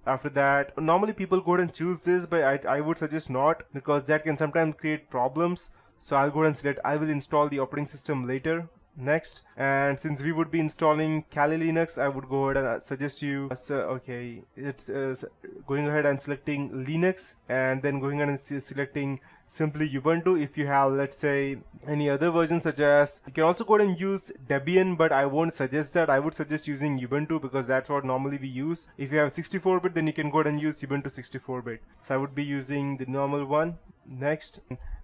After that, normally people go ahead and choose this, but I would suggest not, because that can sometimes create problems. So I'll go ahead and select I will install the operating system later. Next, and since we would be installing Kali Linux, I would go ahead and suggest you okay, it's going ahead and selecting Linux, and then going ahead and selecting simply Ubuntu. If you have, let's say, any other version, such as, you can also go ahead and use Debian, but I won't suggest that. I would suggest using Ubuntu because that's what normally we use. If you have 64-bit, then you can go ahead and use Ubuntu 64-bit. So I would be using the normal one. Next,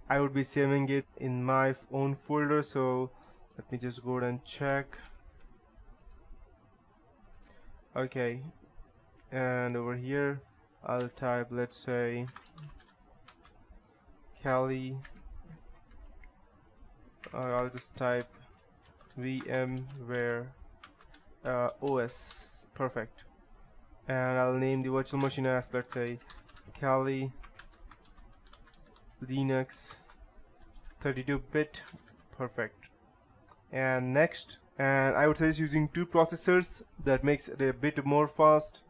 I would be saving it in my own folder, so let me just go ahead and check. Okay, and over here I'll type, let's say, Kali, or I'll just type VMware OS. Perfect. And I'll name the virtual machine as, let's say, Kali Linux 32-bit. Perfect. And next, and I would suggest using 2 processors. That makes it a bit more fast,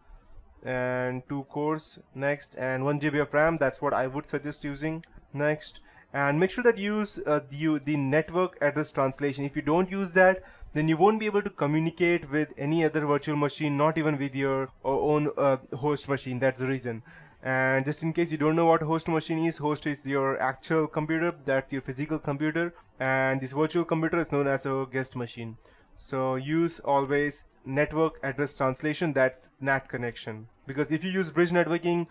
and 2 cores. Next, and 1 GB of RAM. That's what I would suggest using. Next, and make sure that you use the network address translation. If you don't use that, then you won't be able to communicate with any other virtual machine, not even with your own host machine. That's the reason. And just in case you don't know what host machine is, host is your actual computer, that's your physical computer, and this virtual computer is known as a guest machine. So use always network address translation, that's NAT connection, because if you use bridge networking,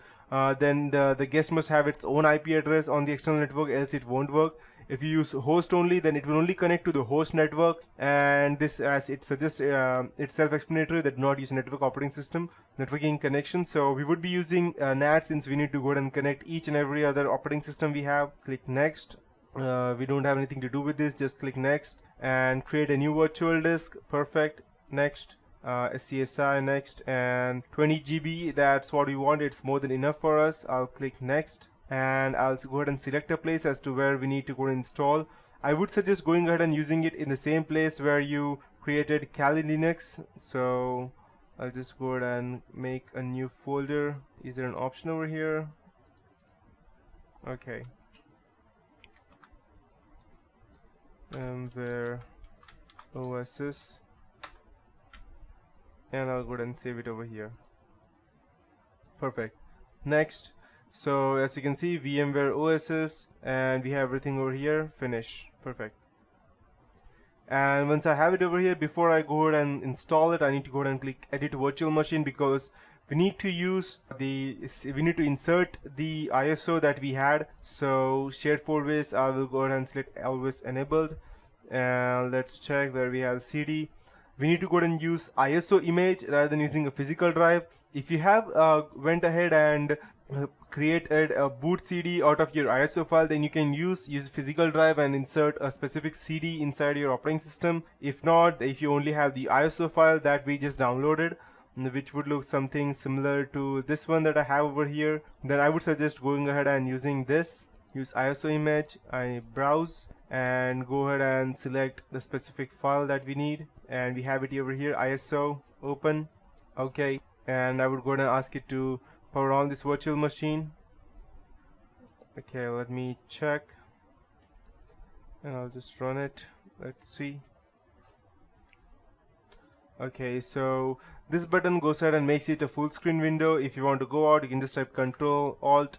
then the guest must have its own IP address on the external network, else it won't work. If you use host only, then it will only connect to the host network, and this, as it suggests, it's self-explanatory that do not use a network operating system networking connection. So we would be using NAT, since we need to go ahead and connect each and every other operating system we have. Click next. We don't have anything to do with this, just click next and create a new virtual disk. Perfect. Next. SCSI next, and 20 GB, that's what we want, it's more than enough for us. I'll click next, and I'll go ahead and select a place as to where we need to go and install. I would suggest going ahead and using it in the same place where you created Kali Linux. So I'll just go ahead and make a new folder. Is there an option over here? Okay. Where OSS, and I'll go ahead and save it over here. Perfect. Next, so as you can see, VMware OSS, and we have everything over here. Finish. Perfect. And once I have it over here, before I go ahead and install it, I need to go ahead and click edit virtual machine, because we need to insert the ISO that we had. So shared folder, I will go ahead and select always enabled, and let's check where we have CD. We need to go ahead and use ISO image rather than using a physical drive. If you have went ahead and created a boot CD out of your ISO file, then you can use physical drive and insert a specific CD inside your operating system. If not, if you only have the ISO file that we just downloaded, which would look something similar to this one that I have over here, then I would suggest going ahead and using this. Use ISO image, I browse, and go ahead and select the specific file that we need, and we have it over here. ISO, open. Okay, and I would go ahead and ask it to power on this virtual machine. Okay, let me check, and I'll just run it. Let's see. Okay, so this button goes ahead and makes it a full screen window. If you want to go out, you can just type Control Alt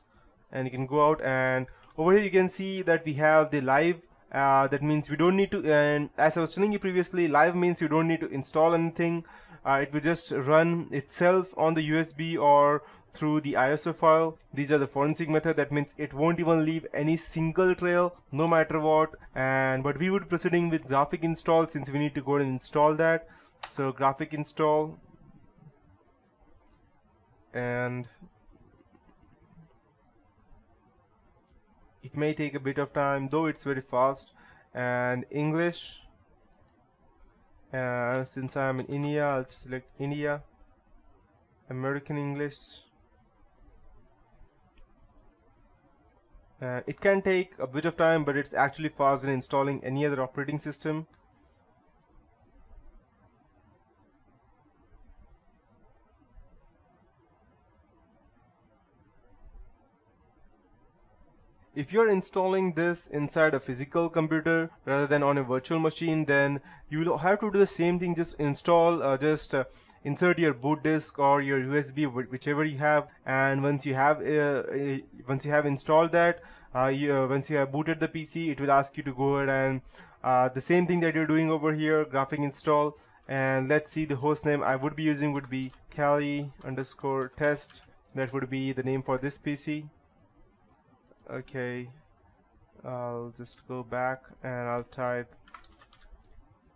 and you can go out, and over here you can see that we have the live. That means we don't need to, and as I was telling you previously, live means you don't need to install anything. It will just run itself on the USB or through the ISO file. These are the forensic method. That means it won't even leave any single trail, no matter what. But we would be proceeding with graphic install, since we need to go and install that. So graphic install, and it may take a bit of time, though it's very fast. And English, since I'm in India, I'll select India. American English. It can take a bit of time, but it's actually faster than installing any other operating system. If you're installing this inside a physical computer rather than on a virtual machine, then you will have to do the same thing. Just install, insert your boot disk or your USB, whichever you have, and once you have installed that, once you have booted the PC, it will ask you to go ahead and the same thing that you're doing over here, graphic install. And let's see, the host name I would be using would be Kali_test. That would be the name for this PC. Okay, I'll just go back and I'll type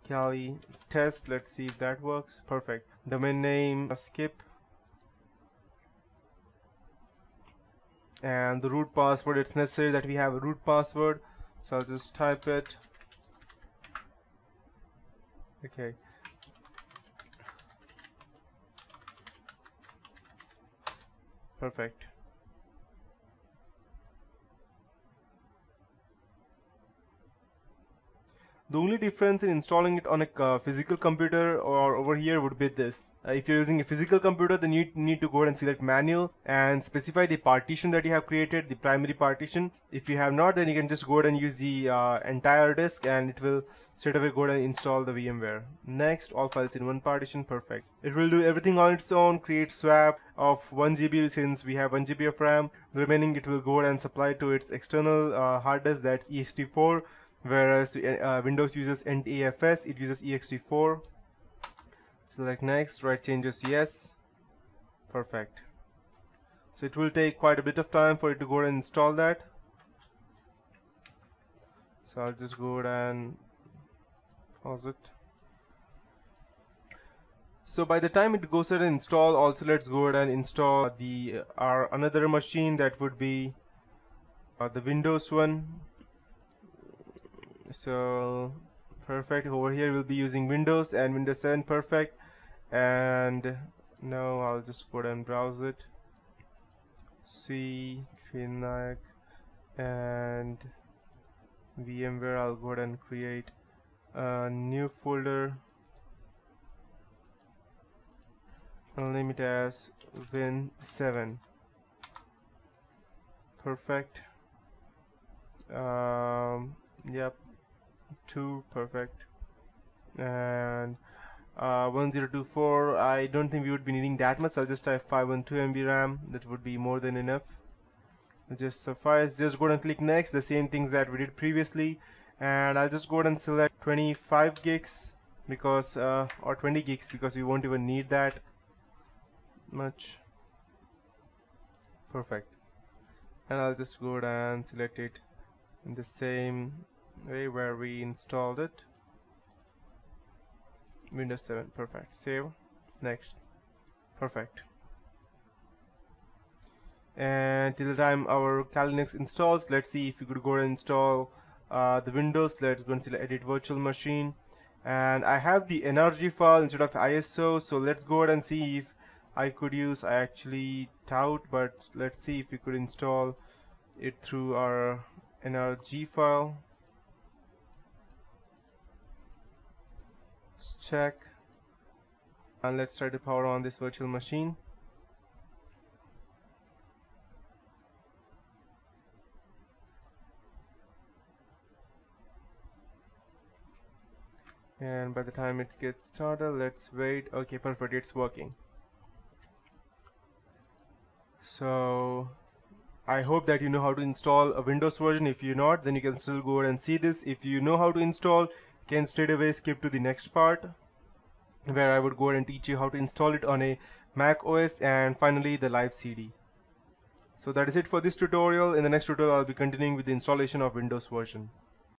Kali test. Let's see if that works. Perfect. Domain name skip, and the root password, it's necessary that we have a root password, so I'll just type it. Okay, perfect. The only difference in installing it on a physical computer or over here would be this. If you're using a physical computer, then you need to go ahead and select manual and specify the partition that you have created, the primary partition. If you have not, then you can just go ahead and use the entire disk, and it will straight away go ahead and install the VMware. Next, all files in one partition. Perfect. It will do everything on its own. Create swap of 1 GB, since we have 1 GB of RAM. The remaining it will go ahead and supply to its external hard disk, that's ext4. Whereas Windows uses NTFS, it uses ext4. Select next, write changes yes. Perfect. So it will take quite a bit of time for it to go and install that. So I'll just go and pause it. So by the time it goes ahead and install, also let's go ahead and install our another machine, that would be the Windows one. So perfect, over here we'll be using Windows and Windows 7. Perfect. And now I'll just go ahead and browse it. C Trinag and VMware. I'll go ahead and create a new folder. I'll name it as Win7. Perfect. Yep, 2. Perfect. And 1024, I don't think we would be needing that much. I'll just type 512 MB RAM. That would be more than enough. It just suffice. Just go ahead and click next, the same things that we did previously, and I'll just go ahead and select 25 gigs because or 20 gigs, because we won't even need that much. Perfect. And I'll just go ahead and select it in the same way where we installed it. Windows 7. Perfect. Save. Next. Perfect. And till the time our Kali Linux installs, let's see if we could go and install the Windows. Let's go and select edit virtual machine, and I have the NRG file instead of ISO, so let's go ahead and see if I could use, I actually doubt, but let's see if we could install it through our NRG file. Let's check, and let's try to power on this virtual machine. And by the time it gets started, let's wait. Okay, perfect, it's working. So I hope that you know how to install a Windows version. If you're not, then you can still go ahead and see this. If you know how to install, you can straight away skip to the next part, where I would go ahead and teach you how to install it on a Mac OS, and finally the live CD. So that is it for this tutorial. In the next tutorial, I'll be continuing with the installation of Windows version.